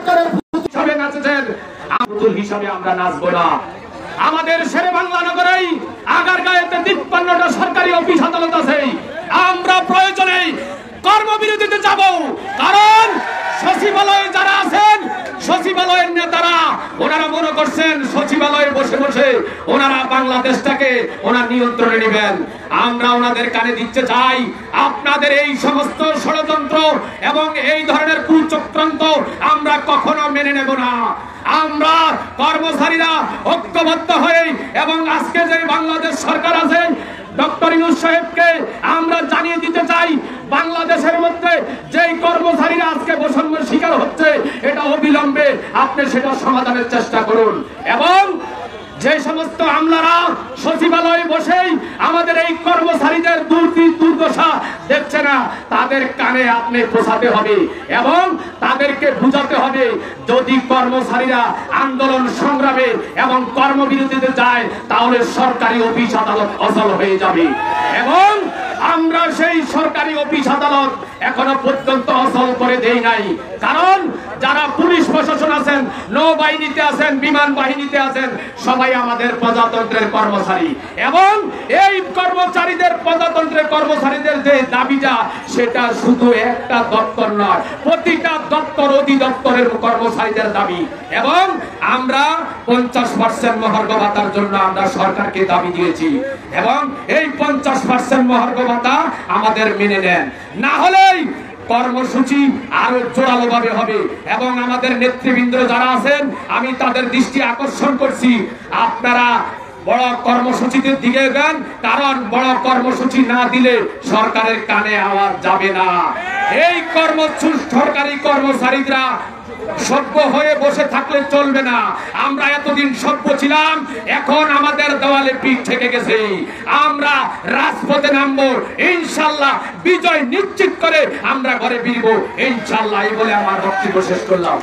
সরকারের হিসাবে নাচেছেন, পুতুল হিসাবে আমরা নাচবো না। আমাদের শেরে বাংলা নগরেই আগারগাঁওতে 53টা সরকারি অফিস আদালত আছে। আমরা প্রয়োজনে কর্মবিরতিতে যাব, কারণ সচিবালয়ে যারা আছেন, সচিবালয়ের নেতারা ওনারা মনে করছেন সচিবালয়ে বসে বসে ওনারা বাংলাদেশটাকে ওনার নিয়ন্ত্রণে নেবেন। আমরা ওনাদের কানে দিতে চাই, আপনাদের এই সমস্ত ষড়যন্ত্র এবং এই ধরনের কুচক্রান্ত আমরা কখনো মেনে নেব না। আমরা কর্মচারীরা ঐক্যবদ্ধ হয়ে এবং আজকে যে বাংলাদেশ সরকার আছে ডক্টর ইউনূস সাহেবকে আমরা জানিয়ে দিতে চাই, বাংলাদেশের মধ্যে যেই কর্মচারীরা আজকে বৈষম্যের শিকার হচ্ছে এটা অবিলম্বে আপনি সেটা সমাধানের চেষ্টা করুন। এবং যে সমস্ত আমলারা সচিবালয়ে বসেই আমাদের এই কর্মচারীদের দুর্দশা দেখছে না, তাদের কানে আপনি পৌঁছাতে হবে এবং তাদেরকে বুঝাতে হবে, যদি কর্মচারীরা আন্দোলন সংগ্রামে এবং কর্মবিরতিতে যায় তাহলে সরকারি অফিস আদালত অচল হয়ে যাবে। এবং আমরা সেই সরকারি অফিস আদালত এখনো পর্যন্ত অচল করে দেই নাই, কারণ যারা পুলিশ প্রশাসন আছেন, নৌবাহিনীতে আছেন, বিমান বাহিনীতে আছেন, সবাই আমাদের প্রজাতন্ত্রের কর্মচারী। এবং এই কর্মচারীদের প্রজাতন্ত্রের কর্মচারীদের যে দাবিটা সেটা শুধু একটা দপ্তর নয়, প্রতিটা দপ্তর অধিদপ্তরের কর্মচারীদের দাবি। এবং আমরা 50% মহার্ঘ ভাতার জন্য আমরা সরকারকে দাবি দিয়েছি এবং এই 50% মহার্ঘ ভাতা আমাদের মেনে নেন, না হলেই কর্মসূচি আরো জোরালো ভাবে হবে। এবং আমাদের নেতৃবৃন্দ যারা আছেন আমি তাদের দৃষ্টি আকর্ষণ করছি, আপনারা বড় কর্মসূচিতে দিকে দেন, কারণ বড় কর্মসূচি না দিলে সরকারের কানে আওয়াজ যাবে না। এই সরকারি কর্মচারীরা সভ্য হয়ে বসে থাকলে চলবে না। আমরা এতদিন সভ্য ছিলাম, এখন আমাদের দেওয়ালে পিঠ থেকে গেছে। আমরা রাজপথে নামবো, ইনশাআল্লাহ বিজয় নিশ্চিত করে আমরা ঘরে ফিরবো ইনশাআল্লাহ। এই বলে আমার বক্তব্য শেষ করলাম।